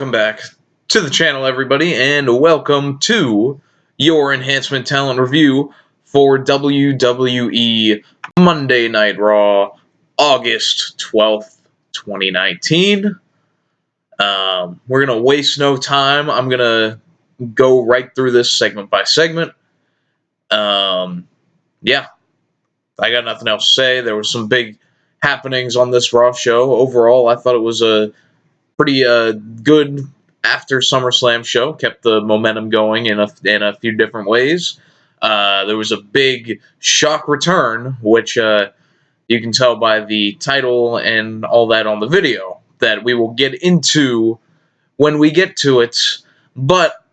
Welcome back to the channel, everybody, and welcome to your Enhancement Talent review for WWE Monday Night Raw, August 12th, 2019. We're going to waste no time. I'm going to go right through this segment by segment. Yeah, I got nothing else to say. There were some big happenings on this Raw show. Overall, I thought it was a pretty good after SummerSlam show. Kept the momentum going in a few different ways. There was a big shock return, which you can tell by the title and all that on the video, that we will get into when we get to it. But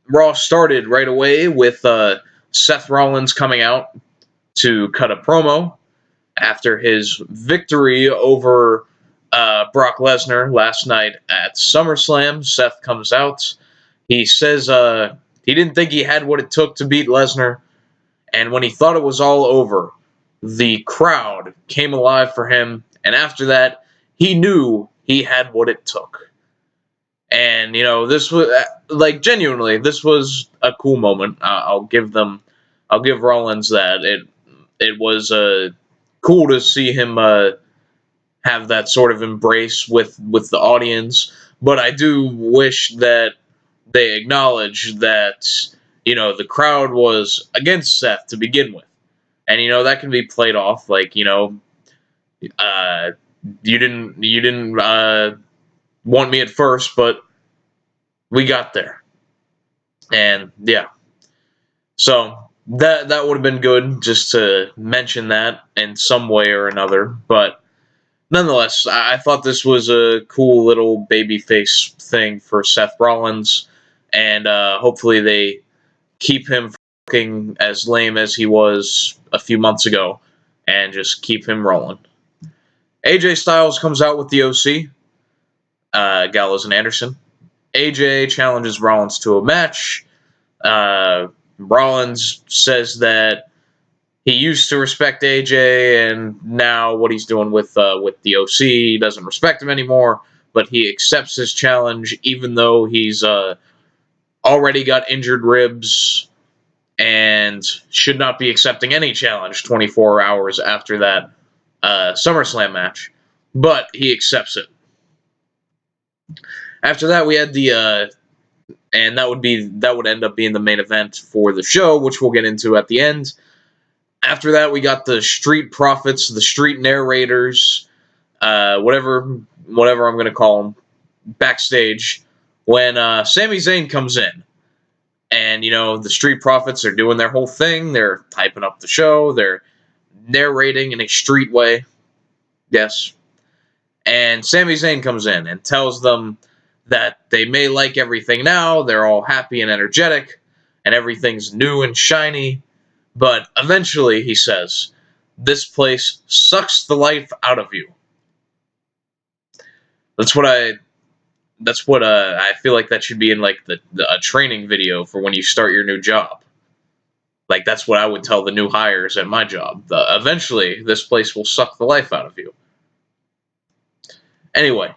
Raw started right away with Seth Rollins coming out to cut a promo after his victory over Brock Lesnar last night at SummerSlam. Seth comes out. He says he didn't think he had what it took to beat Lesnar, and when he thought it was all over, the crowd came alive for him, and after that, he knew he had what it took. And, you know, this was, genuinely, this was a cool moment. I'll give Rollins that. It was cool to see him have that sort of embrace with the audience, but I do wish that they acknowledge that, you know, the crowd was against Seth to begin with, and you know that can be played off like, you know, you didn't want me at first, but we got there, and yeah, so that would have been good just to mention that in some way or another, but. Nonetheless, I thought this was a cool little babyface thing for Seth Rollins, and hopefully they keep him looking as lame as he was a few months ago, and just keep him rolling. AJ Styles comes out with the OC, Gallows and Anderson. AJ challenges Rollins to a match. Rollins says that he used to respect AJ, and now what he's doing with the OC, he doesn't respect him anymore, but he accepts his challenge even though he's already got injured ribs and should not be accepting any challenge 24 hours after that SummerSlam match. But he accepts it. After that, we had the and that would end up being the main event for the show, which we'll get into at the end. After that, we got the Street Profits, the Street Narrators, whatever I'm going to call them, backstage, when Sami Zayn comes in. And, you know, the Street Profits are doing their whole thing. They're hyping up the show. They're narrating in a street way. Yes. And Sami Zayn comes in and tells them that they may like everything now. They're all happy and energetic, and everything's new and shiny. But eventually, he says, this place sucks the life out of you. That's what I feel like that should be in, like, a training video for when you start your new job. Like, that's what I would tell the new hires at my job. Eventually, this place will suck the life out of you. Anyway,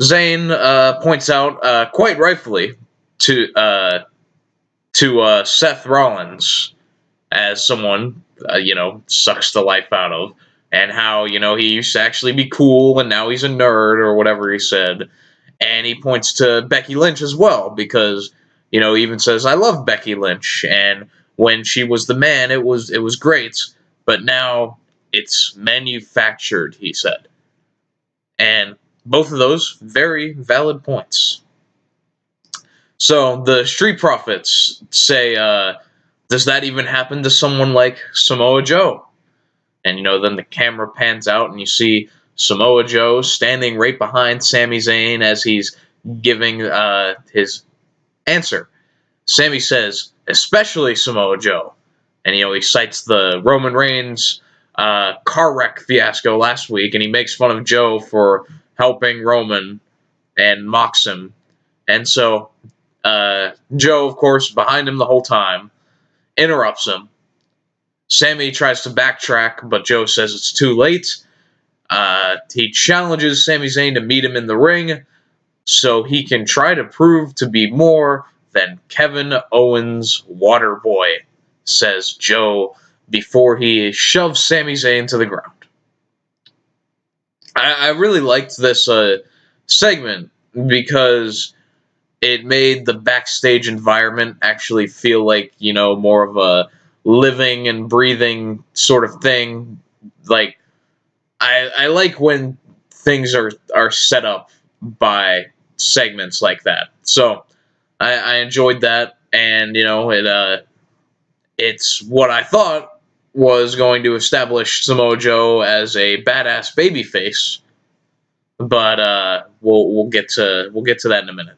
Zayn points out, quite rightfully, to Seth Rollins as someone, you know, sucks the life out of, and how, you know, he used to actually be cool, and now he's a nerd, or whatever he said. And he points to Becky Lynch as well, because, you know, he even says, I love Becky Lynch, and when she was the man, it was great, but now it's manufactured, he said. And both of those, very valid points. So, the Street Profits say, does that even happen to someone like Samoa Joe? And, you know, then the camera pans out and you see Samoa Joe standing right behind Sami Zayn as he's giving his answer. Sami says, especially Samoa Joe. And, you know, he cites the Roman Reigns car wreck fiasco last week, and he makes fun of Joe for helping Roman and mocks him. And so Joe, of course, behind him the whole time, interrupts him. Sami tries to backtrack, but Joe says it's too late. He challenges Sami Zayn to meet him in the ring. so he can try to prove to be more than Kevin Owens' water boy, says Joe before he shoves Sami Zayn to the ground. I really liked this segment because it made the backstage environment actually feel like, more of a living and breathing sort of thing. Like, I like when things are set up by segments like that. So I enjoyed that, and it's what I thought was going to establish Samoa Joe as a badass babyface. But we'll get to that in a minute.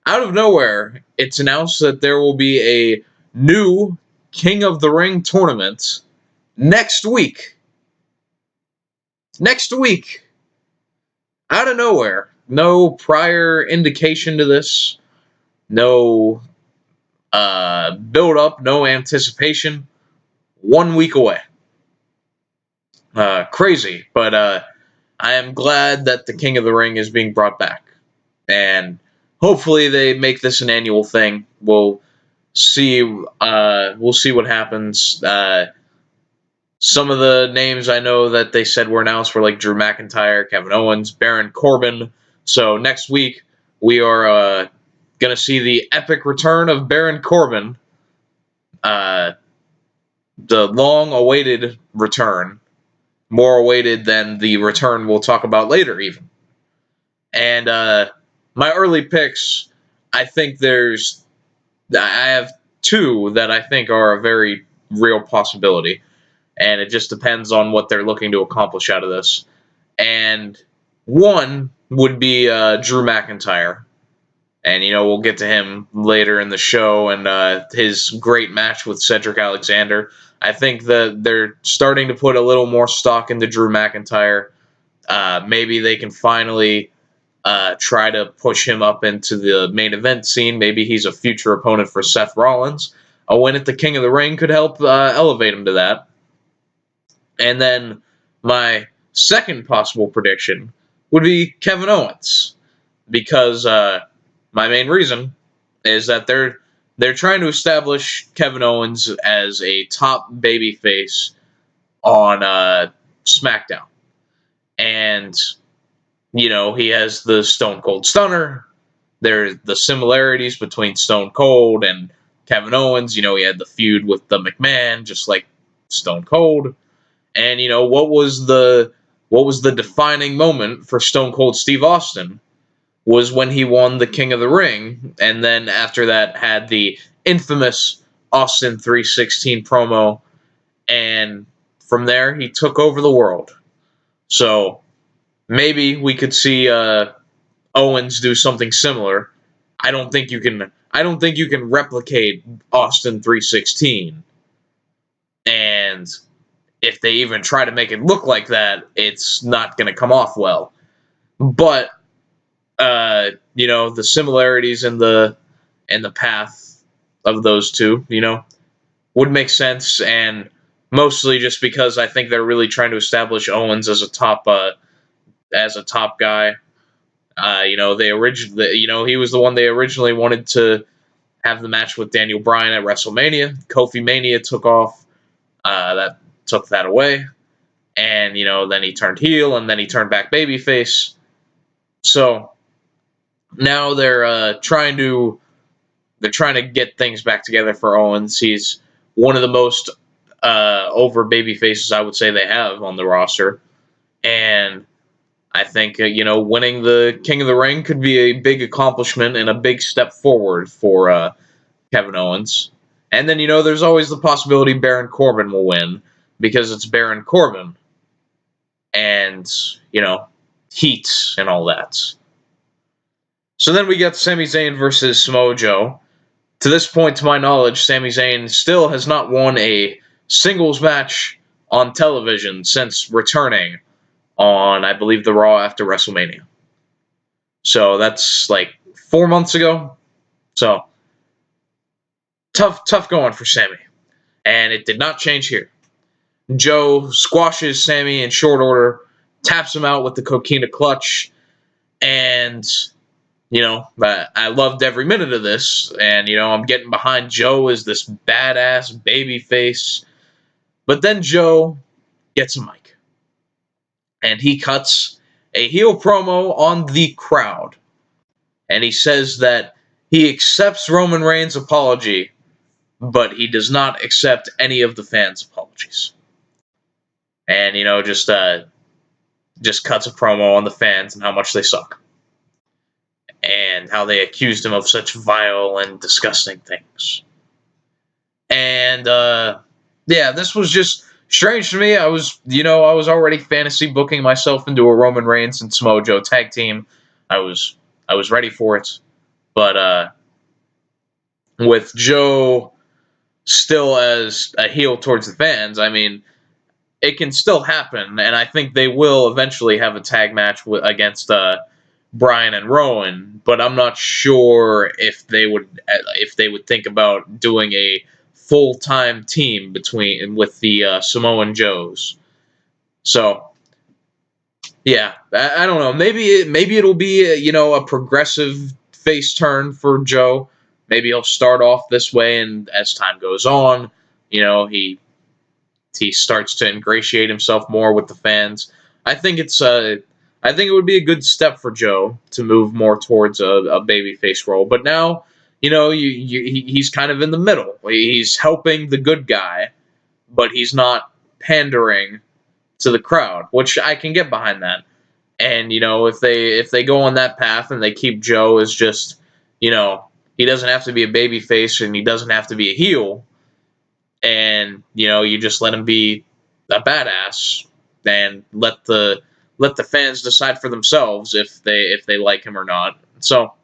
Out of nowhere, it's announced that there will be a new King of the Ring tournament next week. Next week. Out of nowhere. No prior indication to this. No build up, no anticipation. 1 week away. Crazy, but I am glad that the King of the Ring is being brought back. And hopefully they make this an annual thing. We'll see what happens. Some of the names I know that they said were announced were like Drew McIntyre, Kevin Owens, Baron Corbin. So next week we are going to see the epic return of Baron Corbin. The long-awaited return. More awaited than the return we'll talk about later, even. And my early picks, I have two that I think are a very real possibility. And it just depends on what they're looking to accomplish out of this. And one would be Drew McIntyre. And, we'll get to him later in the show and his great match with Cedric Alexander. I think that they're starting to put a little more stock into Drew McIntyre. Maybe they can finally try to push him up into the main event scene. Maybe he's a future opponent for Seth Rollins. A win at the King of the Ring could help elevate him to that. And then my second possible prediction would be Kevin Owens. Because my main reason is that they're trying to establish Kevin Owens as a top babyface on SmackDown. And, he has the Stone Cold Stunner. There's the similarities between Stone Cold and Kevin Owens. He had the feud with the McMahon, just like Stone Cold. And, what was the defining moment for Stone Cold Steve Austin? Was when he won the King of the Ring, and then after that had the infamous Austin 316 promo, and from there he took over the world. So maybe we could see Owens do something similar. I don't think you can replicate Austin 316, and if they even try to make it look like that, it's not going to come off well. But the similarities in the path of those two, would make sense, and mostly just because I think they're really trying to establish Owens as a top guy. They originally, he was the one they originally wanted to have the match with Daniel Bryan at WrestleMania. Kofi Mania took off, that took that away, and then he turned heel, and then he turned back babyface. So now they're trying to get things back together for Owens. He's one of the most over baby faces I would say they have on the roster, and I think winning the King of the Ring could be a big accomplishment and a big step forward for Kevin Owens. And then there's always the possibility Baron Corbin will win because it's Baron Corbin, and heat and all that. So then we get Sami Zayn versus Samoa Joe. To this point, to my knowledge, Sami Zayn still has not won a singles match on television since returning on, I believe, the Raw after WrestleMania. So that's like 4 months ago. So tough going for Sami. And it did not change here. Joe squashes Sami in short order, taps him out with the Coquina Clutch, and I loved every minute of this, and I'm getting behind Joe as this badass baby face. But then Joe gets a mic, and he cuts a heel promo on the crowd, and he says that he accepts Roman Reigns' apology, but he does not accept any of the fans' apologies. And just cuts a promo on the fans and how much they suck, and how they accused him of such vile and disgusting things. And yeah, this was just strange to me. I was already fantasy booking myself into a Roman Reigns and Samoa Joe tag team. I was ready for it, but with Joe still as a heel towards the fans, I mean, it can still happen, and I think they will eventually have a tag match against Bryan and Rowan. But I'm not sure if they would think about doing a full-time team with the Samoan Joes. So yeah, I don't know. Maybe it'll be a progressive face turn for Joe. Maybe he'll start off this way, and as time goes on, he starts to ingratiate himself more with the fans. I think it would be a good step for Joe to move more towards a babyface role. But now, he's kind of in the middle. He's helping the good guy, but he's not pandering to the crowd, which I can get behind that. And if they go on that path and they keep Joe as just, he doesn't have to be a babyface and he doesn't have to be a heel, and you just let him be a badass and let the fans decide for themselves if they like him or not. So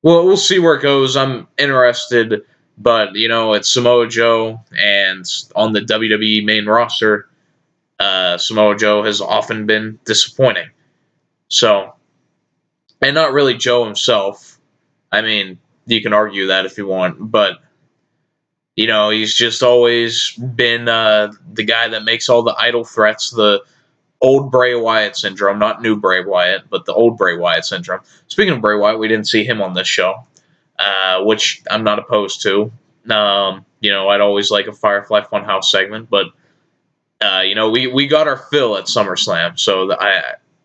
we'll see where it goes. I'm interested, but it's Samoa Joe, and on the WWE main roster, Samoa Joe has often been disappointing. So, and not really Joe himself. I mean, you can argue that if you want, but he's just always been the guy that makes all the idle threats, the old Bray Wyatt syndrome, not new Bray Wyatt, but the old Bray Wyatt syndrome. Speaking of Bray Wyatt, we didn't see him on this show, which I'm not opposed to. I'd always like a Firefly Funhouse segment, but we got our fill at SummerSlam, so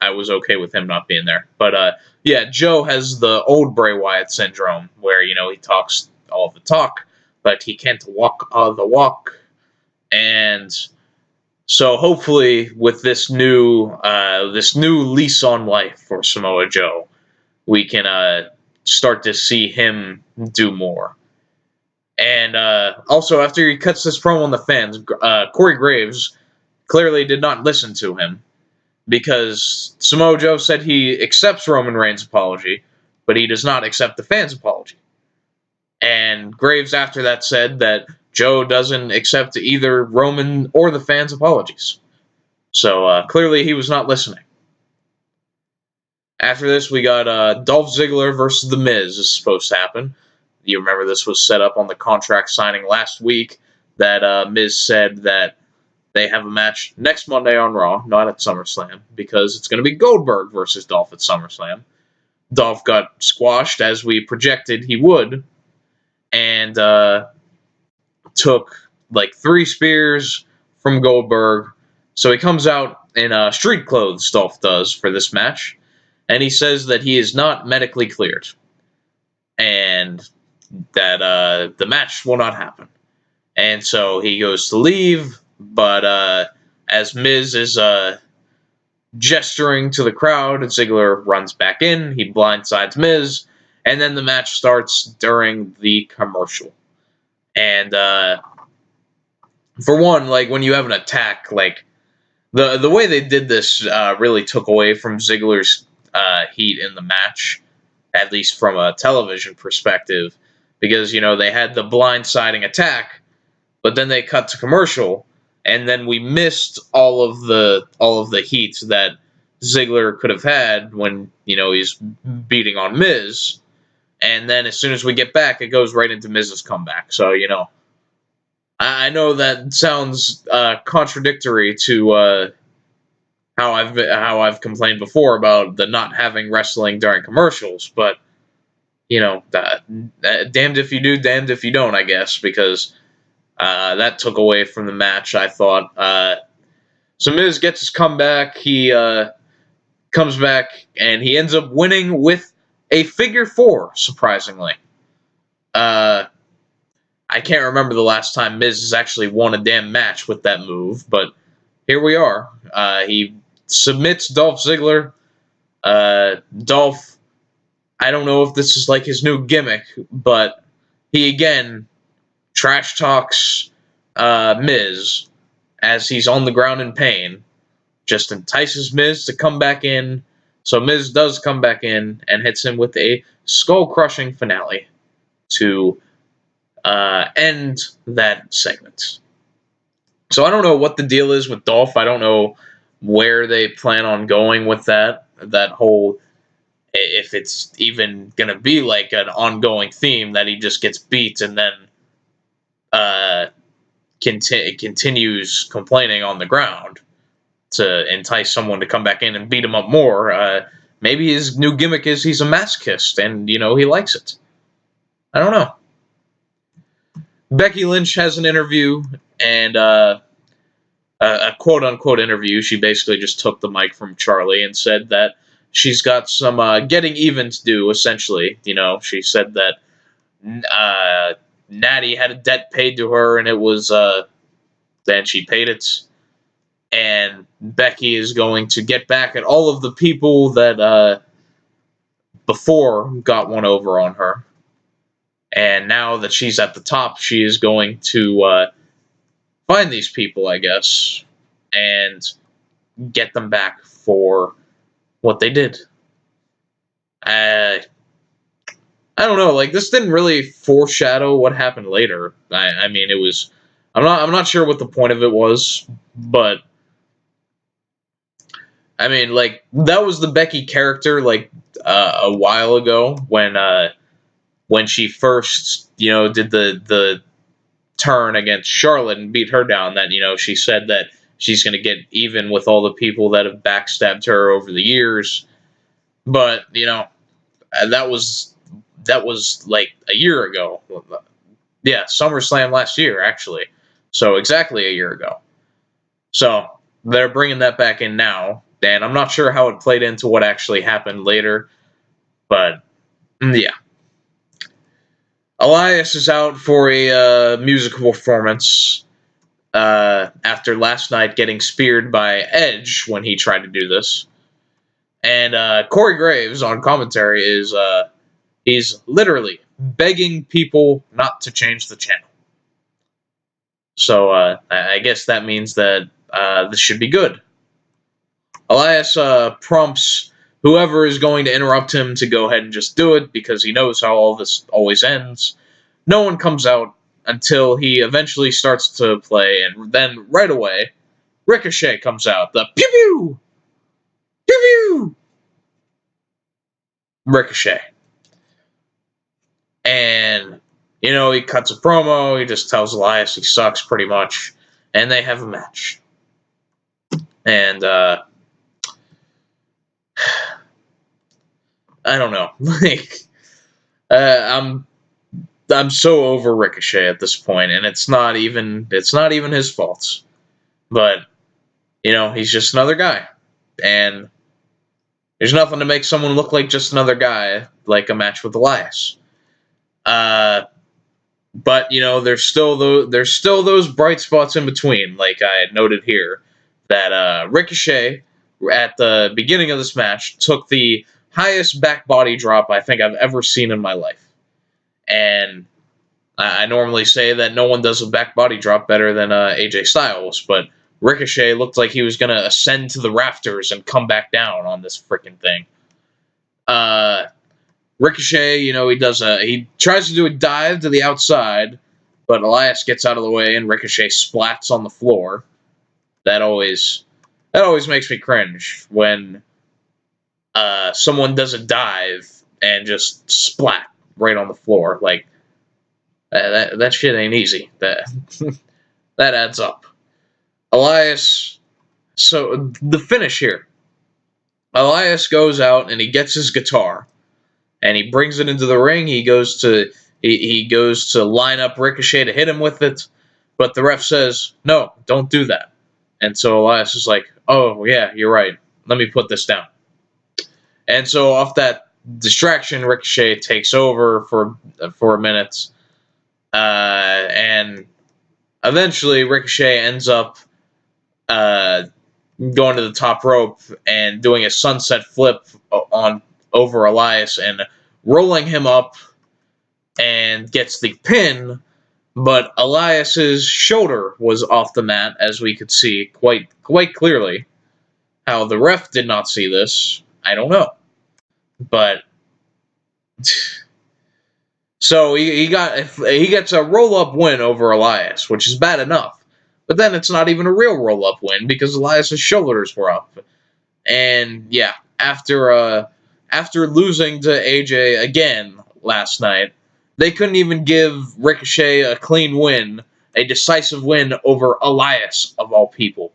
I was okay with him not being there. But yeah, Joe has the old Bray Wyatt syndrome, where he talks all the talk, but he can't walk the walk. And so hopefully with this new lease on life for Samoa Joe, we can start to see him do more. And also, after he cuts this promo on the fans, Corey Graves clearly did not listen to him, because Samoa Joe said he accepts Roman Reigns' apology, but he does not accept the fans' apology. And Graves after that said that Joe doesn't accept either Roman or the fans' apologies. So clearly he was not listening. After this, we got Dolph Ziggler versus The Miz is supposed to happen. You remember this was set up on the contract signing last week, that Miz said that they have a match next Monday on Raw, not at SummerSlam, because it's going to be Goldberg versus Dolph at SummerSlam. Dolph got squashed, as we projected he would, and took like 3 spears from Goldberg. So he comes out in street clothes, Dolph does, for this match, and he says that he is not medically cleared, and that the match will not happen. And so he goes to leave, but as Miz is gesturing to the crowd, Ziggler runs back in, he blindsides Miz, and then the match starts during the commercial. And for one, like, when you have an attack, like, the way they did this really took away from Ziggler's heat in the match, at least from a television perspective, because they had the blindsiding attack, but then they cut to commercial, and then we missed all of the heat that Ziggler could have had when he's beating on Miz, and then as soon as we get back, it goes right into Miz's comeback. So I know that sounds contradictory to how I've complained before about the not having wrestling during commercials, but damned if you do, damned if you don't, I guess, because that took away from the match, I thought. So Miz gets his comeback. He comes back, and he ends up winning with a figure four, surprisingly. I can't remember the last time Miz has actually won a damn match with that move, but here we are. He submits Dolph Ziggler. Dolph, I don't know if this is like his new gimmick, but he again trash talks Miz as he's on the ground in pain. Just entices Miz to come back in. So Miz does come back in and hits him with a skull-crushing finale to end that segment. So I don't know what the deal is with Dolph. I don't know where they plan on going with that whole, if it's even going to be like an ongoing theme that he just gets beat and then continues complaining on the ground to entice someone to come back in and beat him up more. Maybe his new gimmick is he's a masochist and, he likes it. I don't know. Becky Lynch has an interview, and a quote-unquote interview. She basically just took the mic from Charlie and said that she's got some getting even to do, essentially. She said that Natty had a debt paid to her, and it was then she paid it. And Becky is going to get back at all of the people that before got one over on her. And now that she's at the top, she is going to find these people, I guess, and get them back for what they did. I don't know. Like, this didn't really foreshadow what happened later. I mean, it was. I'm not sure what the point of it was, but I mean, like, that was the Becky character, like, a while ago when she first, did the turn against Charlotte and beat her down. That she said that she's going to get even with all the people that have backstabbed her over the years. But that was like a year ago. Yeah, SummerSlam last year, actually. So exactly a year ago. So they're bringing that back in now, and I'm not sure how it played into what actually happened later, but yeah. Elias is out for a musical performance after last night getting speared by Edge when he tried to do this. And Corey Graves on commentary is he's literally begging people not to change the channel. So I guess that means that this should be good. Elias prompts whoever is going to interrupt him to go ahead and just do it because he knows how all this always ends. No one comes out until he eventually starts to play, and then right away, Ricochet comes out. The pew-pew! Pew-pew! Ricochet. And, he cuts a promo, he just tells Elias he sucks pretty much, and they have a match. And, I don't know. Like, I'm so over Ricochet at this point, and it's not even his fault. But, he's just another guy. And there's nothing to make someone look like just another guy, like a match with Elias. But, there's still those bright spots in between, like I had noted here, that Ricochet, at the beginning of this match, took the highest back body drop I think I've ever seen in my life. And I normally say that no one does a back body drop better than AJ Styles, but Ricochet looked like he was going to ascend to the rafters and come back down on this freaking thing. Ricochet, he tries to do a dive to the outside, but Elias gets out of the way and Ricochet splats on the floor. That always makes me cringe when someone does a dive and just splat right on the floor. Like, that shit ain't easy. That adds up. Elias So the finish here. Elias goes out and he gets his guitar and he brings it into the ring. He goes to line up Ricochet to hit him with it, but the ref says, "No, don't do that." And so Elias is like, "Oh yeah, you're right. Let me put this down." And so off that distraction, Ricochet takes over for a minute, and eventually Ricochet ends up uh, going to the top rope and doing a sunset flip on over Elias and rolling him up and gets the pin, but Elias's shoulder was off the mat, as we could see quite clearly. How the ref did not see this, I don't know. But so he gets a roll up win over Elias, which is bad enough. But then it's not even a real roll up win because Elias's shoulders were up. And yeah, after losing to AJ again last night, they couldn't even give Ricochet a clean win, a decisive win over Elias of all people.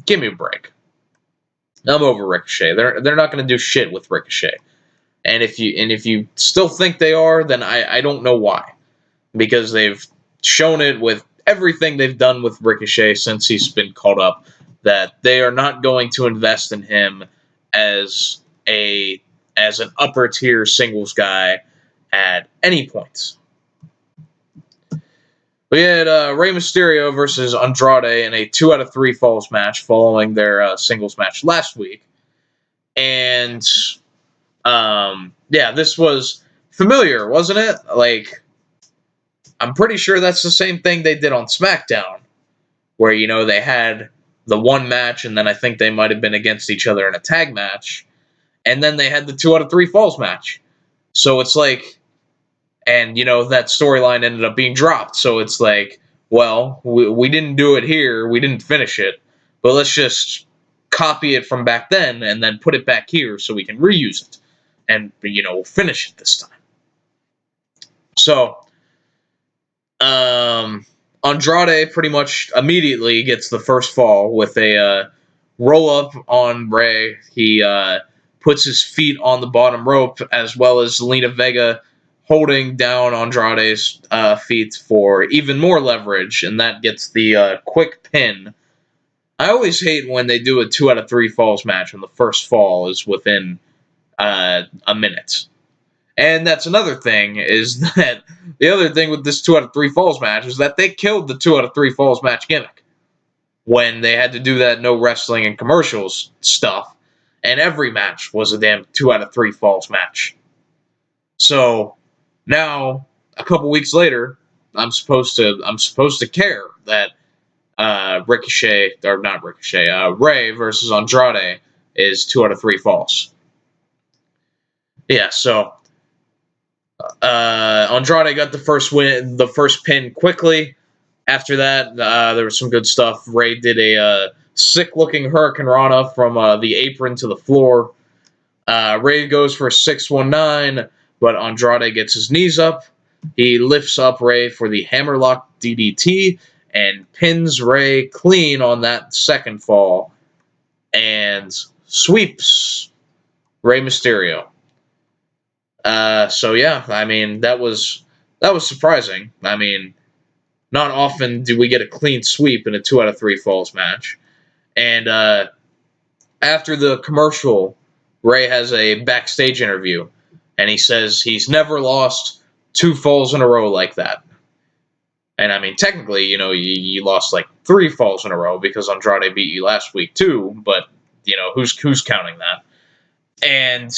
Give me a break. I'm over Ricochet. They're not going to do shit with Ricochet. And if you still think they are, then I don't know why. Because they've shown it with everything they've done with Ricochet since he's been called up, that they are not going to invest in him as an upper tier singles guy at any point. We had Rey Mysterio versus Andrade in a 2 out of 3 falls match following their singles match last week. And yeah, this was familiar, wasn't it? Like, I'm pretty sure that's the same thing they did on SmackDown, where, they had the one match, and then I think they might have been against each other in a tag match, and then they had the 2 out of 3 falls match. So it's like, and, that storyline ended up being dropped, so it's like, well, we didn't do it here, we didn't finish it, but let's just copy it from back then, and then put it back here so we can reuse it, and, finish it this time. So, Andrade pretty much immediately gets the first fall with a roll up on Rey. He puts his feet on the bottom rope, as well as Zelina Vega holding down Andrade's feet for even more leverage, and that gets the quick pin. I always hate when they do a 2 out of 3 falls match and the first fall is within a minute. And that's another thing, is that the other thing with this 2 out of 3 falls match is that they killed the 2 out of 3 falls match gimmick when they had to do that no wrestling and commercials stuff, and every match was a damn 2 out of 3 falls match. So now, a couple weeks later, I'm supposed to care that Rey versus Andrade is 2 out of 3 falls. Yeah, so Andrade got the first win, the first pin quickly. After that, there was some good stuff. Rey did a sick-looking Hurricane Rana from the apron to the floor. Rey goes for a 619, but Andrade gets his knees up. He lifts up Rey for the Hammerlock DDT and pins Rey clean on that second fall and sweeps Rey Mysterio. So yeah, I mean, that was surprising. I mean, not often do we get a clean sweep in a 2 out of 3 falls match. And after the commercial, Rey has a backstage interview, and he says he's never lost 2 falls in a row like that. And I mean, technically, you lost like 3 falls in a row because Andrade beat you last week too. But who's counting that? And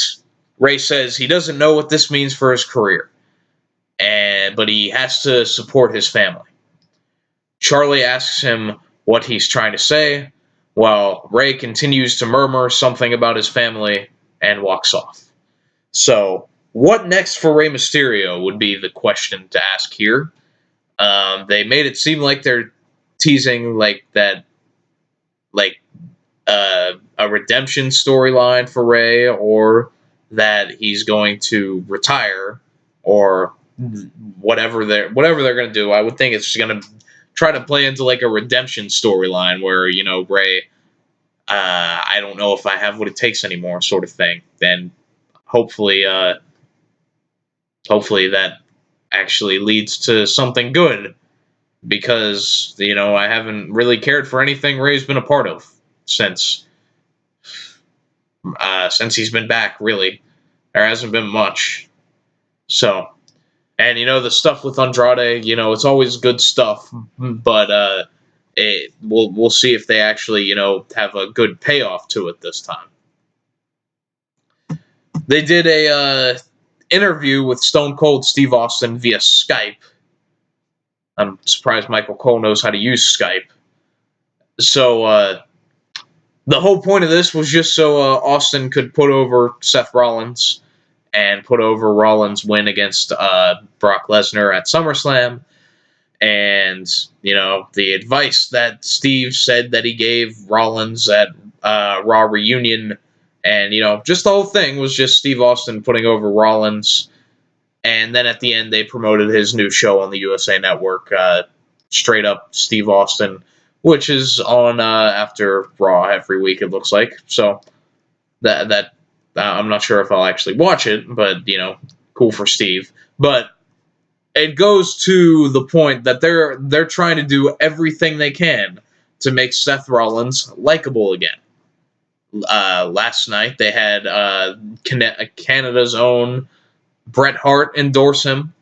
Rey says he doesn't know what this means for his career, but he has to support his family. Charlie asks him what he's trying to say, while Rey continues to murmur something about his family and walks off. So, what next for Rey Mysterio would be the question to ask here. They made it seem like they're teasing a redemption storyline for Rey, or that he's going to retire, or whatever they're going to do. I would think it's going to try to play into like a redemption storyline where, Ray, I don't know if I have what it takes anymore, sort of thing. Then hopefully, hopefully that actually leads to something good, because I haven't really cared for anything Ray's been a part of since he's been back. Really, there hasn't been much. So, and the stuff with Andrade, it's always good stuff, but we'll see if they actually have a good payoff to it this time. They did a interview with Stone Cold Steve Austin via Skype. I'm surprised Michael Cole knows how to use Skype. So the whole point of this was just so Austin could put over Seth Rollins and put over Rollins' win against Brock Lesnar at SummerSlam. And, the advice that Steve said that he gave Rollins at Raw Reunion, and, just the whole thing was just Steve Austin putting over Rollins. And then at the end, they promoted his new show on the USA Network, Straight Up Steve Austin, which is on after Raw every week, it looks like. So that I'm not sure if I'll actually watch it, but, cool for Steve. But it goes to the point that they're trying to do everything they can to make Seth Rollins likable again. Last night, they had Canada's own Bret Hart endorse him,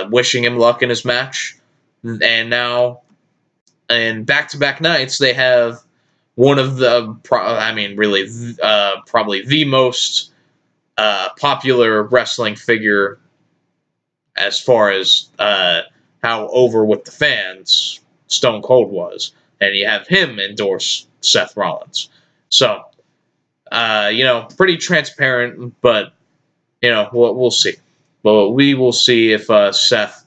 wishing him luck in his match. And now, in back-to-back nights, they have one of the, probably the most popular wrestling figure as far as how over with the fans Stone Cold was. And you have him endorse Seth Rollins. So, pretty transparent, but, we'll see. But we will see if Seth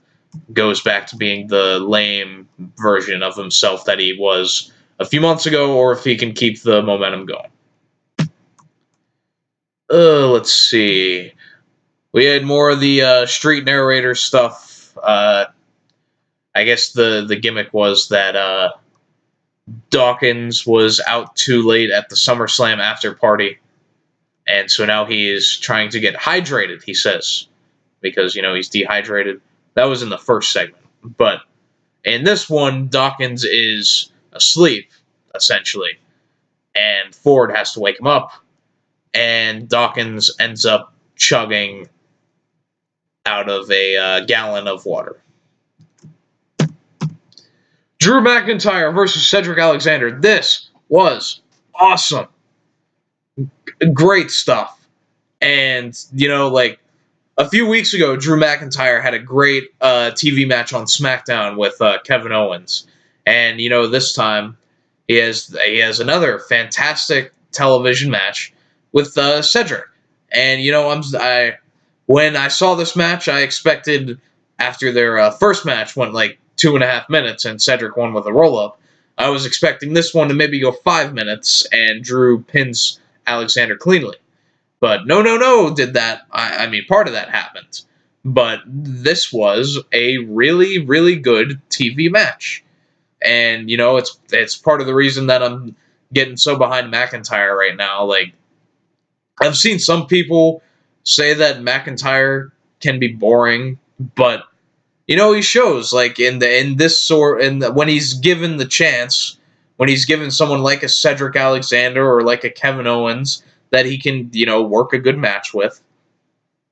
goes back to being the lame version of himself that he was a few months ago, or if he can keep the momentum going. Let's see. We had more of the street narrator stuff. I guess the gimmick was that Dawkins was out too late at the SummerSlam after party. And so now he is trying to get hydrated, he says, because, he's dehydrated. That was in the first segment. But in this one, Dawkins is asleep, essentially. And Ford has to wake him up. And Dawkins ends up chugging out of a gallon of water. Drew McIntyre versus Cedric Alexander. This was awesome. Great stuff. And, a few weeks ago, Drew McIntyre had a great TV match on SmackDown with Kevin Owens. And, this time, he has another fantastic television match with Cedric. And, when I saw this match, I expected, after their first match went like 2.5 minutes and Cedric won with a roll-up, I was expecting this one to maybe go 5 minutes and Drew pins Alexander cleanly. But no, did that. Part of that happened. But this was a really, really good TV match. And, it's part of the reason that I'm getting so behind McIntyre right now. Like, I've seen some people say that McIntyre can be boring, but, he shows, like, when he's given the chance, when he's given someone like a Cedric Alexander or like a Kevin Owens that he can, work a good match with,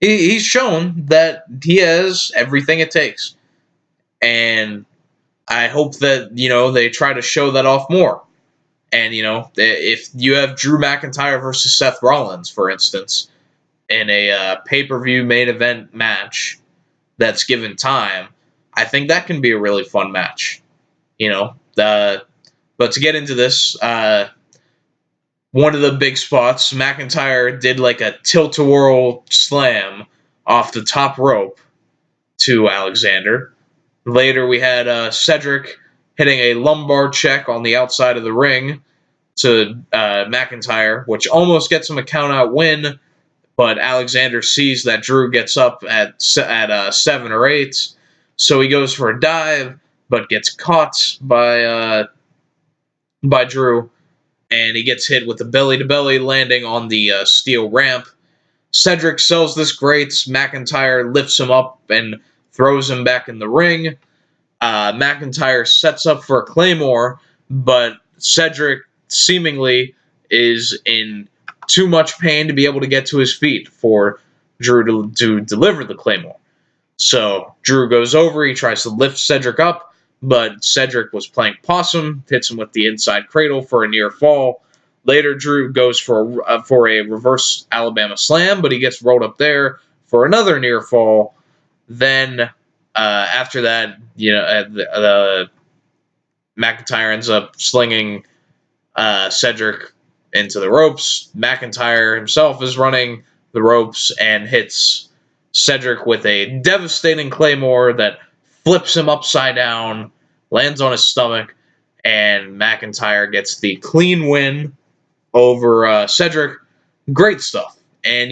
he's shown that he has everything it takes. And I hope that, they try to show that off more. And, if you have Drew McIntyre versus Seth Rollins, for instance, in a pay-per-view main event match that's given time, I think that can be a really fun match. But to get into this, one of the big spots, McIntyre did like a tilt-a-whirl slam off the top rope to Alexander. Later, we had Cedric hitting a lumbar check on the outside of the ring to McIntyre, which almost gets him a count-out win, but Alexander sees that Drew gets up at 7 or 8, so he goes for a dive, but gets caught by Drew, and he gets hit with a belly-to-belly landing on the steel ramp. Cedric sells this great. McIntyre lifts him up and throws him back in the ring. McIntyre sets up for a Claymore, but Cedric seemingly is in too much pain to be able to get to his feet for Drew to deliver the Claymore. So Drew goes over, he tries to lift Cedric up, but Cedric was playing possum, hits him with the inside cradle for a near fall. Later, Drew goes for a reverse Alabama slam, but he gets rolled up there for another near fall. Then, after that, McIntyre ends up slinging Cedric into the ropes. McIntyre himself is running the ropes and hits Cedric with a devastating Claymore that flips him upside down, lands on his stomach, and McIntyre gets the clean win over Cedric. Great stuff. And,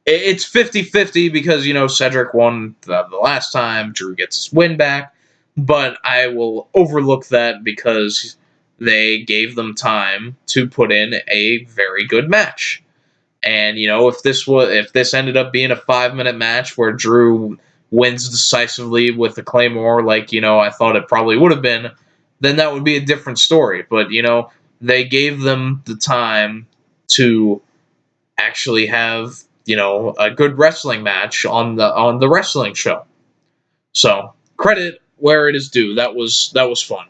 it's 50-50 because, Cedric won the last time. Drew gets his win back. But I will overlook that because they gave them time to put in a very good match. And, if this ended up being a 5-minute match where Drew wins decisively with the Claymore like, I thought it probably would have been, then that would be a different story. But, they gave them the time to actually have, a good wrestling match on the wrestling show. So, credit where it is due. That was fun.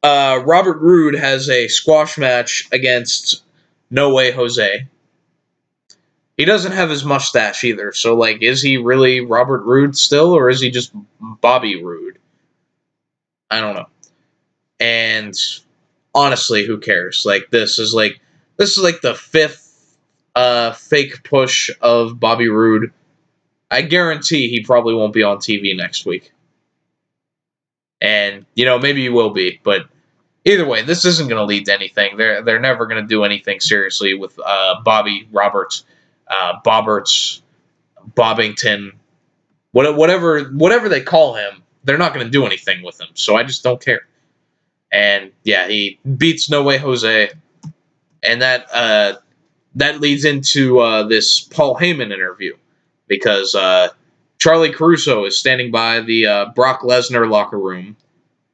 Robert Roode has a squash match against No Way Jose. He doesn't have his mustache either, so, is he really Robert Roode still, or is he just Bobby Roode? I don't know. And honestly, who cares? This is the fifth fake push of Bobby Roode. I guarantee he probably won't be on TV next week. And, maybe he will be, but either way, this isn't going to lead to anything. They're never going to do anything seriously with Bobby Roberts, Bobberts, Bobbington, whatever they call him. They're not going to do anything with him, so I just don't care. And yeah, he beats No Way Jose, and that leads into this Paul Heyman interview because Charlie Caruso is standing by the Brock Lesnar locker room,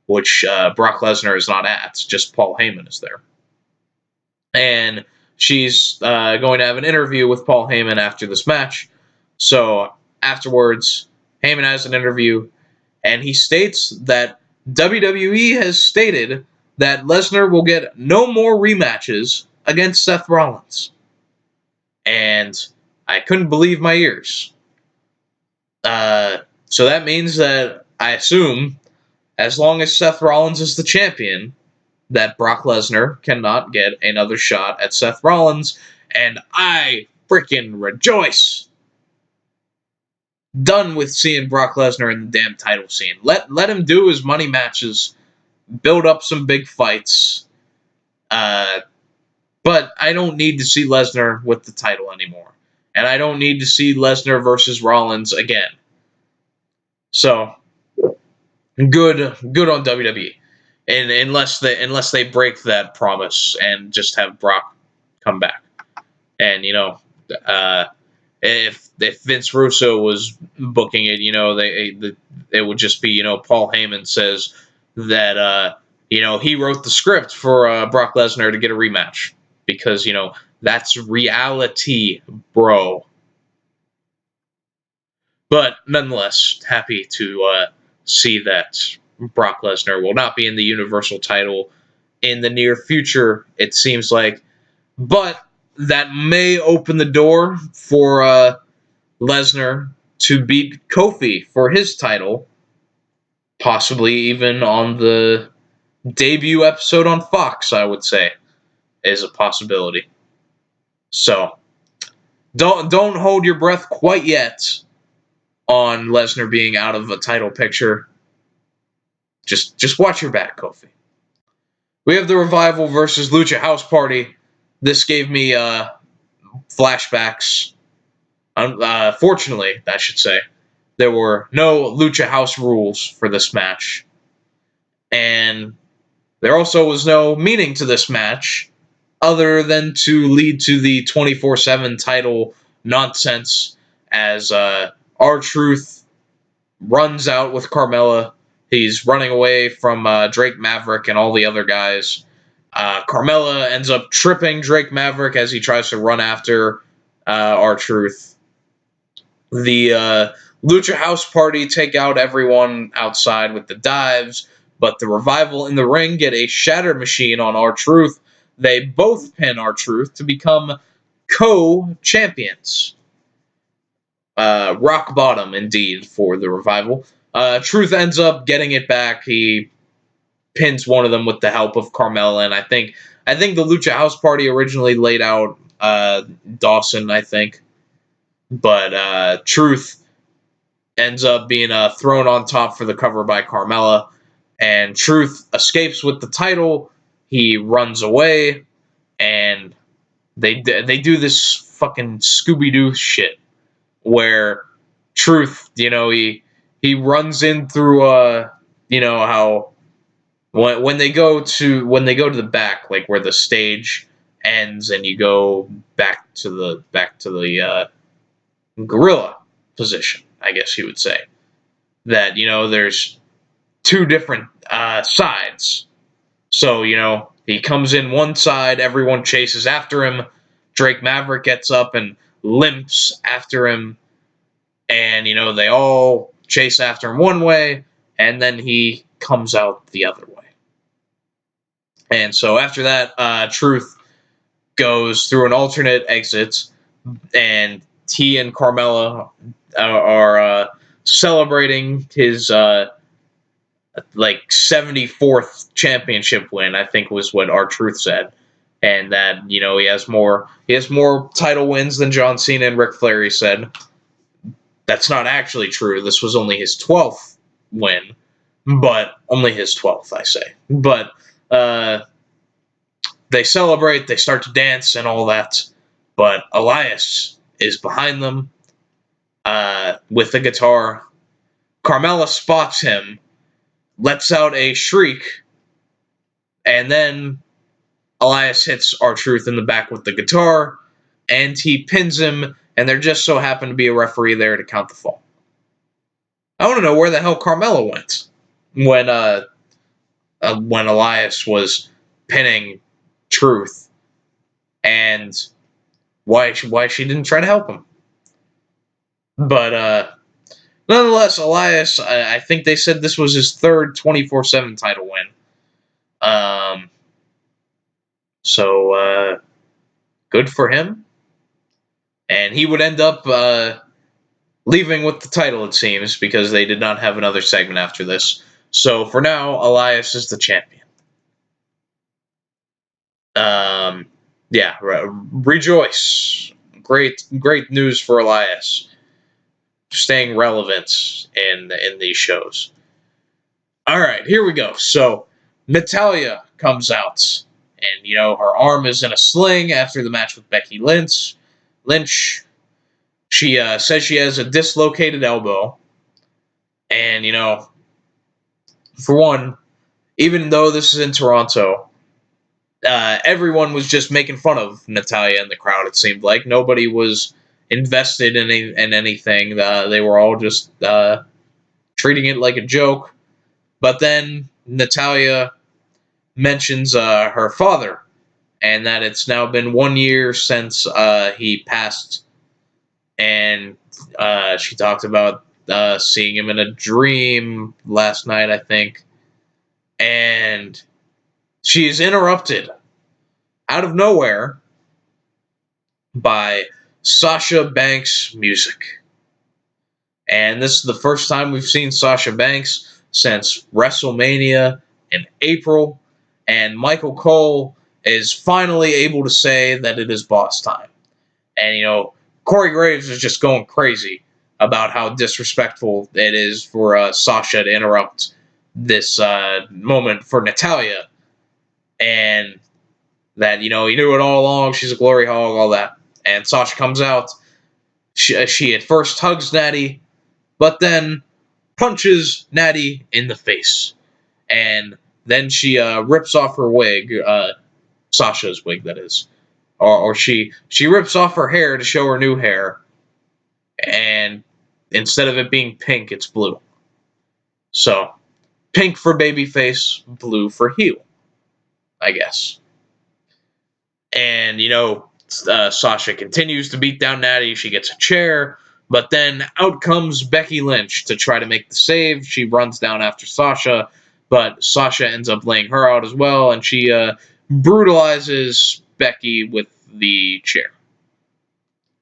which Brock Lesnar is not at. Just Paul Heyman is there. And she's going to have an interview with Paul Heyman after this match. So afterwards, Heyman has an interview, and he states that WWE has stated that Lesnar will get no more rematches against Seth Rollins. And I couldn't believe my ears. So that means that I assume, as long as Seth Rollins is the champion, that Brock Lesnar cannot get another shot at Seth Rollins, and I freaking rejoice. Done with seeing Brock Lesnar in the damn title scene. Let him do his money matches, build up some big fights, but I don't need to see Lesnar with the title anymore. And I don't need to see Lesnar versus Rollins again. So, good on WWE. And unless they break that promise and just have Brock come back. And, if Vince Russo was booking it, it would just be, Paul Heyman says that, he wrote the script for Brock Lesnar to get a rematch. Because, that's reality, bro. But nonetheless, happy to see that Brock Lesnar will not be in the Universal title in the near future, it seems like. But that may open the door for Lesnar to beat Kofi for his title, possibly even on the debut episode on Fox, I would say, is a possibility. So, don't hold your breath quite yet on Lesnar being out of a title picture. Just watch your back, Kofi. We have the Revival versus Lucha House Party. This gave me flashbacks. Fortunately, I should say, There were no Lucha House rules for this match. And there also was no meaning to this match other than to lead to the 24/7 title nonsense as R-Truth runs out with Carmella. He's running away from Drake Maverick and all the other guys. Carmella ends up tripping Drake Maverick as he tries to run after R-Truth. The Lucha House Party take out everyone outside with the dives, but the Revival in the ring get a shatter machine on R-Truth. They both pin R-Truth to become co-champions. Rock bottom, indeed, for the Revival. Truth ends up getting it back. He pins one of them with the help of Carmella, and I think the Lucha House Party originally laid out Dawson, I think. But Truth ends up being thrown on top for the cover by Carmella, and Truth escapes with the title. He runs away, and they do this fucking Scooby-Doo shit where Truth, he runs in through how when they go to the back, like where the stage ends, and you go back to the gorilla position, I guess you would say. That, there's two different sides. So, he comes in one side, everyone chases after him. Drake Maverick gets up and limps after him. And, they all chase after him one way, and then he comes out the other way. And so after that, Truth goes through an alternate exit, and he and Carmella are celebrating his 74th championship win, I think was what R-Truth said. And that, he has more title wins than John Cena and Ric Flair, he said. That's not actually true. This was only his 12th win, but only his 12th, I say. But they celebrate, they start to dance and all that. But Elias is behind them with the guitar. Carmella spots him, lets out a shriek, and then Elias hits R-Truth in the back with the guitar, and he pins him, and there just so happened to be a referee there to count the fall. I want to know where the hell Carmella went when Elias was pinning Truth, and why she didn't try to help him. But nonetheless, Elias, I think they said this was his third 24/7 title win. So good for him. And he would end up leaving with the title, it seems, because they did not have another segment after this. So for now, Elias is the champion. Yeah, rejoice. Great news for Elias. Staying relevant in these shows. All right, here we go. So Natalya comes out, and her arm is in a sling after the match with Becky Lynch. She says she has a dislocated elbow, and for one, even though this is in Toronto, everyone was just making fun of Natalya in the crowd. It seemed like nobody was invested in anything. They were all just treating it like a joke. But then Natalya mentions her father, and that it's now been 1 year since he passed. And she talked about seeing him in a dream last night, I think. And she's interrupted out of nowhere by Sasha Banks music. And this is the first time we've seen Sasha Banks since WrestleMania in April. And Michael Cole is finally able to say that it is boss time. And, Corey Graves is just going crazy about how disrespectful it is for Sasha to interrupt this moment for Natalya. And that, he knew it all along. She's a glory hog, all that. And Sasha comes out. She at first hugs Natty, but then punches Natty in the face. And then she rips off her wig, Sasha's wig, that is. Or she rips off her hair to show her new hair. And instead of it being pink, it's blue. So, pink for babyface, blue for heel, I guess. And, Sasha continues to beat down Natty. She gets a chair. But then out comes Becky Lynch to try to make the save. She runs down after Sasha. But Sasha ends up laying her out as well. And she brutalizes Becky with the chair.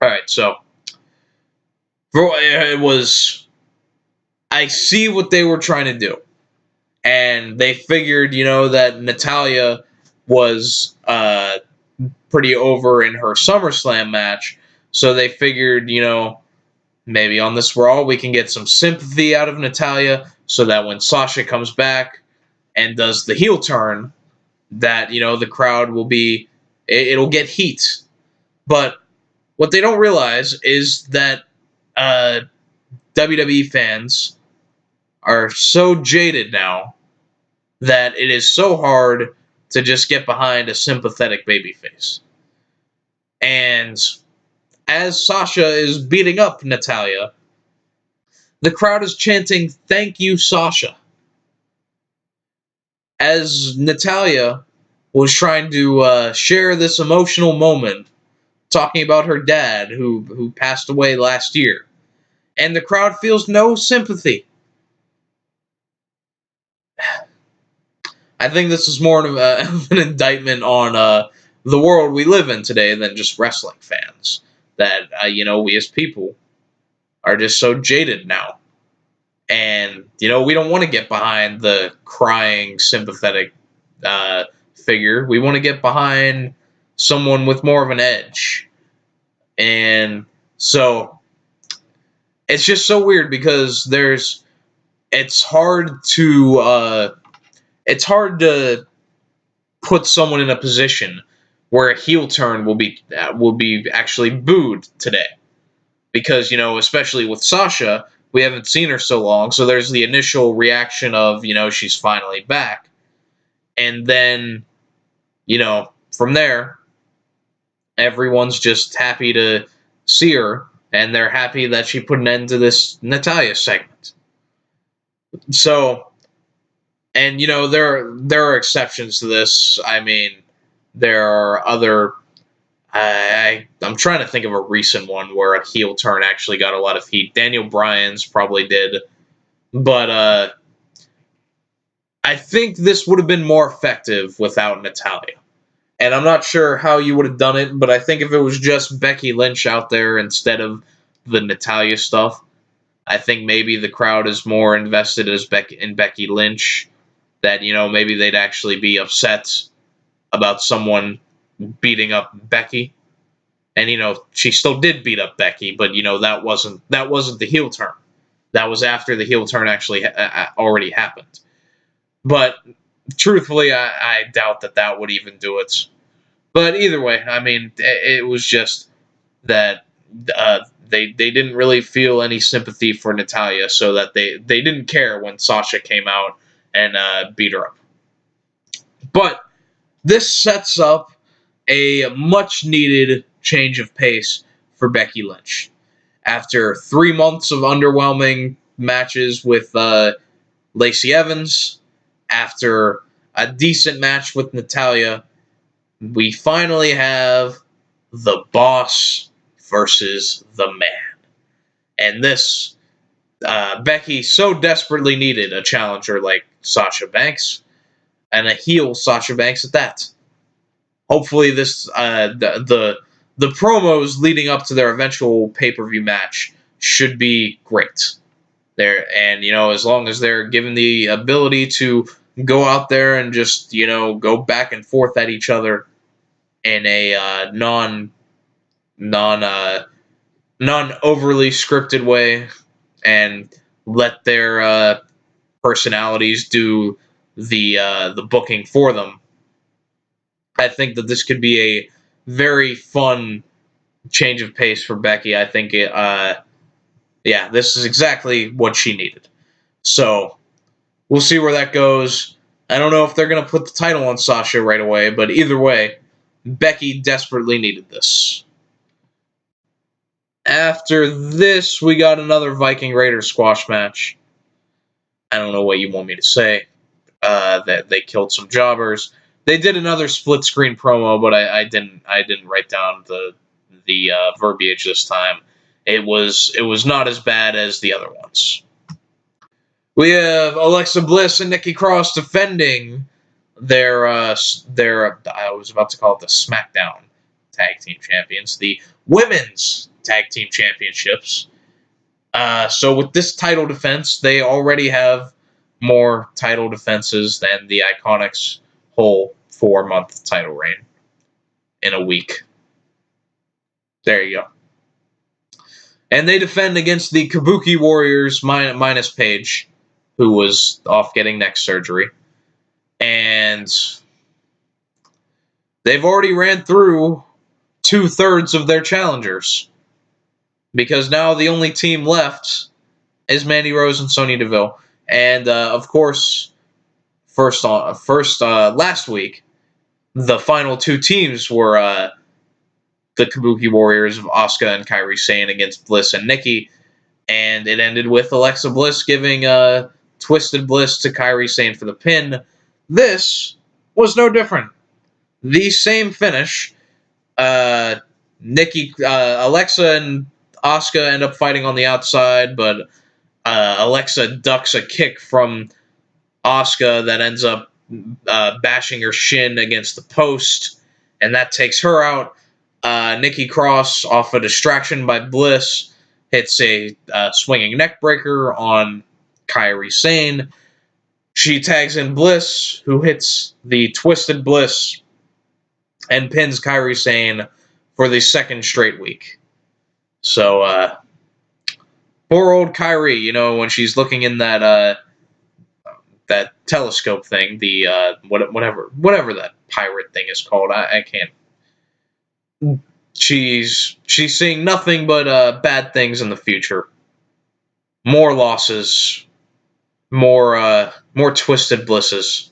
Alright, so. It was. I see what they were trying to do. And they figured, that Natalya was pretty over in her SummerSlam match. So they figured, maybe on this Raw we can get some sympathy out of Natalya so that when Sasha comes back and does the heel turn, that, the crowd will be, it'll get heat. But what they don't realize is that WWE fans are so jaded now that it is so hard to just get behind a sympathetic babyface. And as Sasha is beating up Natalya, the crowd is chanting, "Thank you, Sasha." As Natalya was trying to share this emotional moment, talking about her dad who passed away last year. And the crowd feels no sympathy. I think this is more of an indictment on the world we live in today than just wrestling fans. That, we as people are just so jaded now. And, we don't want to get behind the crying, sympathetic figure. We want to get behind someone with more of an edge. And so it's just so weird because it's hard to put someone in a position where a heel turn will be actually booed today, because especially with Sasha, we haven't seen her so long, so there's the initial reaction of she's finally back, and then from there everyone's just happy to see her, and they're happy that she put an end to this Natalya segment. So. And there are exceptions to this. I mean, there are other. I'm trying to think of a recent one where a heel turn actually got a lot of heat. Daniel Bryan's probably did, but I think this would have been more effective without Natalya. And I'm not sure how you would have done it, but I think if it was just Becky Lynch out there instead of the Natalya stuff, I think maybe the crowd is more invested in Becky Lynch. That, maybe they'd actually be upset about someone beating up Becky. And, she still did beat up Becky, but, that wasn't the heel turn. That was after the heel turn actually already happened. But, truthfully, I doubt that would even do it. But either way, I mean, it was just that they didn't really feel any sympathy for Natalya, so that they didn't care when Sasha came out and beat her up. But this sets up a much-needed change of pace for Becky Lynch. After 3 months of underwhelming matches with Lacey Evans, after a decent match with Natalya, we finally have the Boss versus the Man. And this, Becky so desperately needed a challenger like Sasha Banks, and a heel Sasha Banks at that. Hopefully, this the promos leading up to their eventual pay-per-view match should be great. There, and as long as they're given the ability to go out there and just go back and forth at each other in a non overly scripted way, and let their personalities do the booking for them, I think that this could be a very fun change of pace for Becky. I think Yeah, this is exactly what she needed. So, we'll see where that goes. I don't know if they're going to put the title on Sasha right away, but either way, Becky desperately needed this. After this, we got another Viking Raiders squash match. I don't know what you want me to say. That they killed some jobbers. They did another split screen promo, but I didn't write down the verbiage this time. It was not as bad as the other ones. We have Alexa Bliss and Nikki Cross defending their I was about to call it the SmackDown Tag Team Champions, the Women's Tag Team Championships. So with this title defense, they already have more title defenses than the Iconics' whole 4-month title reign in a week. There you go. And they defend against the Kabuki Warriors minus Paige, who was off getting neck surgery. And they've already ran through 2/3 of their challengers. Because now the only team left is Mandy Rose and Sonya Deville. And, of course, last week, the final two teams were the Kabuki Warriors of Asuka and Kairi Sane against Bliss and Nikki. And it ended with Alexa Bliss giving Twisted Bliss to Kairi Sane for the pin. This was no different. The same finish. Alexa and Asuka end up fighting on the outside, but Alexa ducks a kick from Asuka that ends up bashing her shin against the post, and that takes her out. Nikki Cross, off a distraction by Bliss, hits a swinging neckbreaker on Kairi Sane. She tags in Bliss, who hits the Twisted Bliss and pins Kairi Sane for the second straight week. So, poor old Kairi, when she's looking in that telescope thing, the whatever that pirate thing is called, I can't. She's seeing nothing but bad things in the future. More losses, more Twisted Blisses.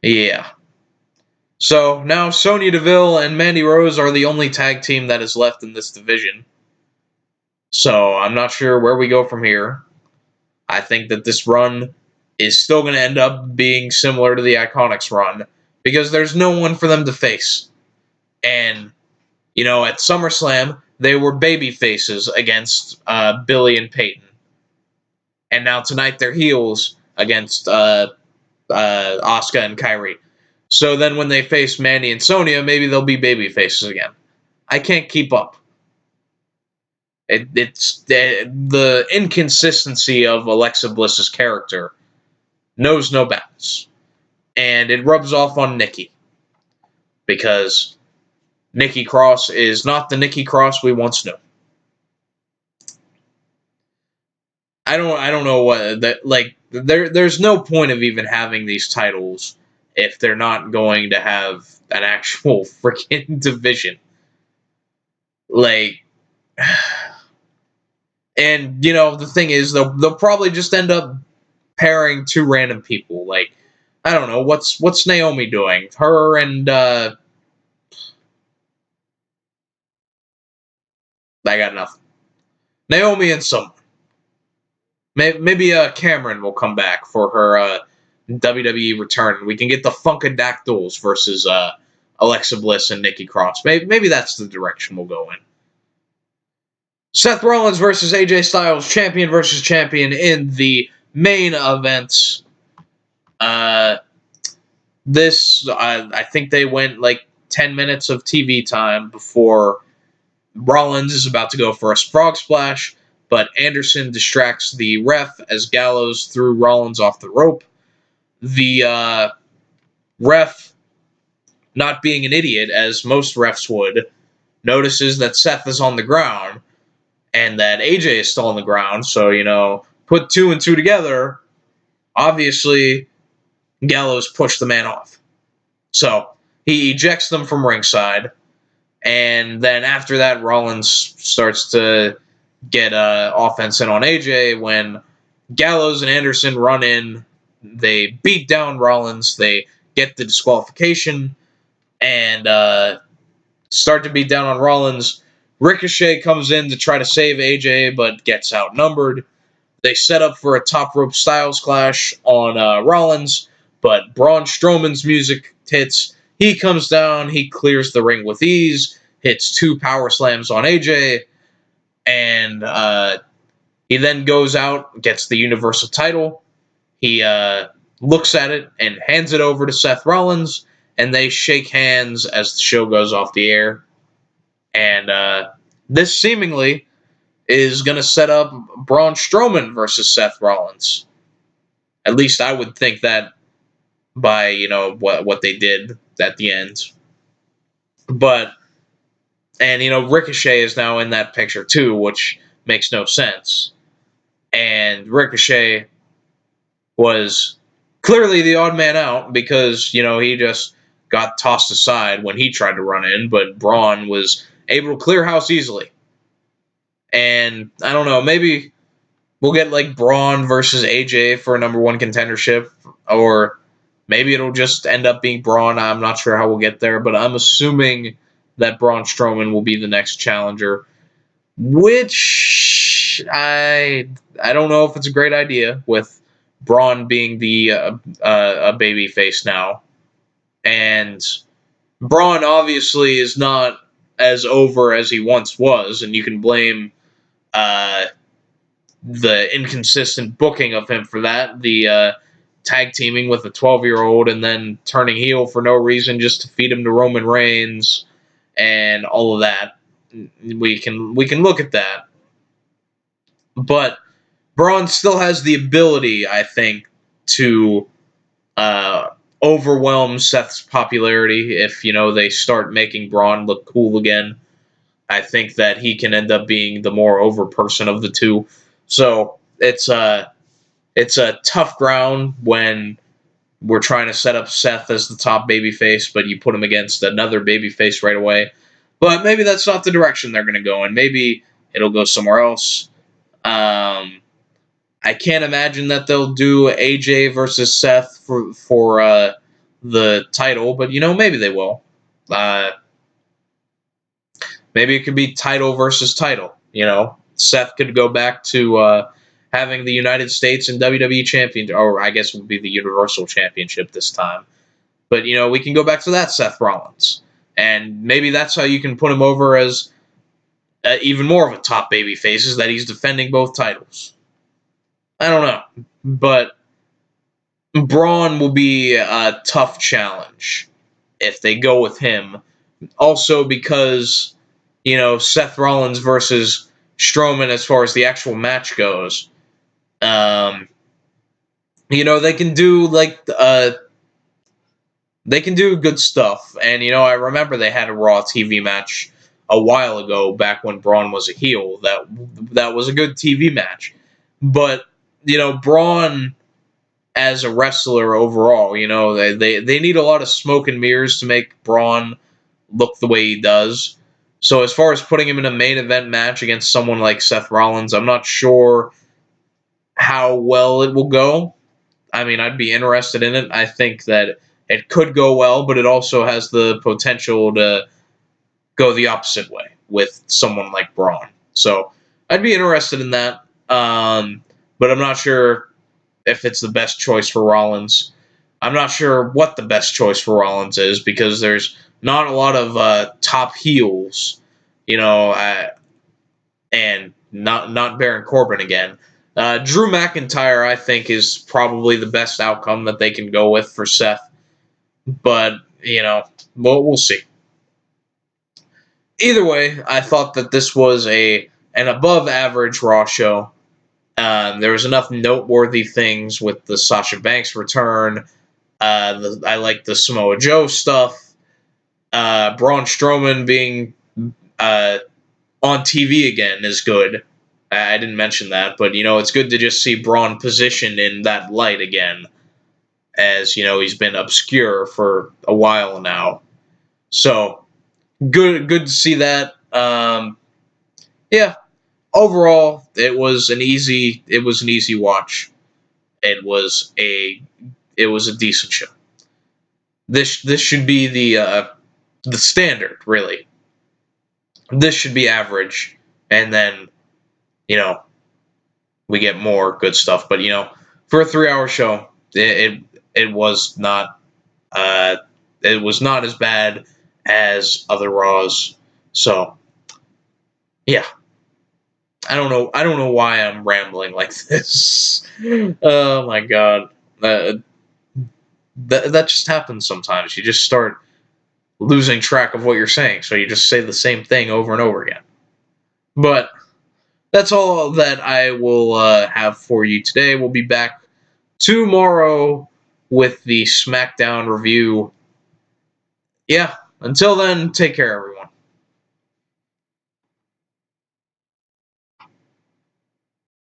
Yeah. So now Sonya Deville and Mandy Rose are the only tag team that is left in this division. So I'm not sure where we go from here. I think that this run is still going to end up being similar to the Iconics run because there's no one for them to face. And, at SummerSlam, they were baby faces against Billy and Peyton. And now tonight they're heels against Asuka and Kairi. So then when they face Mandy and Sonya, maybe they'll be baby faces again. I can't keep up. It's the inconsistency of Alexa Bliss's character knows no bounds. And it rubs off on Nikki. Because Nikki Cross is not the Nikki Cross we once knew. I don't know what that there's no point of even having these titles if they're not going to have an actual freaking division. And the thing is they'll probably just end up pairing two random people. I don't know, what's Naomi doing? Her and I got nothing. Naomi and someone. Maybe Cameron will come back for her WWE return. We can get the Funkadactyls versus Alexa Bliss and Nikki Cross. Maybe that's the direction we'll go in. Seth Rollins versus AJ Styles, champion versus champion in the main event. I think they went 10 minutes of TV time before Rollins is about to go for a frog splash, but Anderson distracts the ref as Gallows threw Rollins off the rope. The ref, not being an idiot, as most refs would, notices that Seth is on the ground and that AJ is still on the ground. So, put two and two together. Obviously, Gallows pushed the man off. So, he ejects them from ringside. And then after that, Rollins starts to get offense in on AJ when Gallows and Anderson run in. They beat down Rollins. They get the disqualification and start to beat down on Rollins. Ricochet comes in to try to save AJ, but gets outnumbered. They set up for a top rope Styles clash on Rollins, but Braun Strowman's music hits. He comes down, he clears the ring with ease, hits 2 power slams on AJ, and he then goes out, gets the Universal title. He looks at it and hands it over to Seth Rollins, and they shake hands as the show goes off the air. And this seemingly is going to set up Braun Strowman versus Seth Rollins. At least I would think that by, what they did at the end. But, and, Ricochet is now in that picture too, which makes no sense. And Ricochet was clearly the odd man out because, he just got tossed aside when he tried to run in, but Braun was able to clear house easily. And I don't know, maybe we'll get like Braun versus AJ for a number 1 contendership, or maybe it'll just end up being Braun. I'm not sure how we'll get there, but I'm assuming that Braun Strowman will be the next challenger, which I don't know if it's a great idea with Braun being the a baby face now. And Braun obviously is not as over as he once was, and you can blame the inconsistent booking of him for that. The tag teaming with a 12-year-old and then turning heel for no reason just to feed him to Roman Reigns and all of that. We can look at that. But Braun still has the ability, I think, to overwhelm Seth's popularity if, they start making Braun look cool again. I think that he can end up being the more over person of the two. So it's a tough ground when we're trying to set up Seth as the top babyface, but you put him against another babyface right away. But maybe that's not the direction they're going to go in. Maybe it'll go somewhere else. I can't imagine that they'll do AJ versus Seth for the title, but maybe they will. Maybe it could be title versus title. Seth could go back to having the United States and WWE Championship, or I guess it would be the Universal Championship this time. But we can go back to that Seth Rollins, and maybe that's how you can put him over as even more of a top baby face, is that he's defending both titles. I don't know, but Braun will be a tough challenge if they go with him. Also because, Seth Rollins versus Strowman as far as the actual match goes, they can do they can do good stuff. And, I remember they had a Raw TV match a while ago back when Braun was a heel. That was a good TV match. But, Braun as a wrestler overall, they need a lot of smoke and mirrors to make Braun look the way he does. So as far as putting him in a main event match against someone like Seth Rollins, I'm not sure how well it will go. I mean, I'd be interested in it. I think that it could go well, but it also has the potential to go the opposite way with someone like Braun. So I'd be interested in that. But I'm not sure if it's the best choice for Rollins. I'm not sure what the best choice for Rollins is because there's not a lot of top heels, and not Baron Corbin again. Drew McIntyre, I think, is probably the best outcome that they can go with for Seth. But, we'll see. Either way, I thought that this was an above-average Raw show. There was enough noteworthy things with the Sasha Banks return. I like the Samoa Joe stuff. Braun Strowman being on TV again is good. I didn't mention that, but it's good to just see Braun positioned in that light again, as he's been obscure for a while now. So good to see that. Yeah, overall, it was an easy watch. It was a decent show. This should be the standard, really. This should be average, and then you know we get more good stuff. But for a 3 hour show, it was not it was not as bad as other Raws. So yeah, I don't know why I'm rambling like this. Oh my god, that just happens sometimes. You just start losing track of what you're saying, so you just say the same thing over and over again. But that's all that I will have for you today. We'll be back tomorrow with the SmackDown review. Yeah, until then, take care, everyone.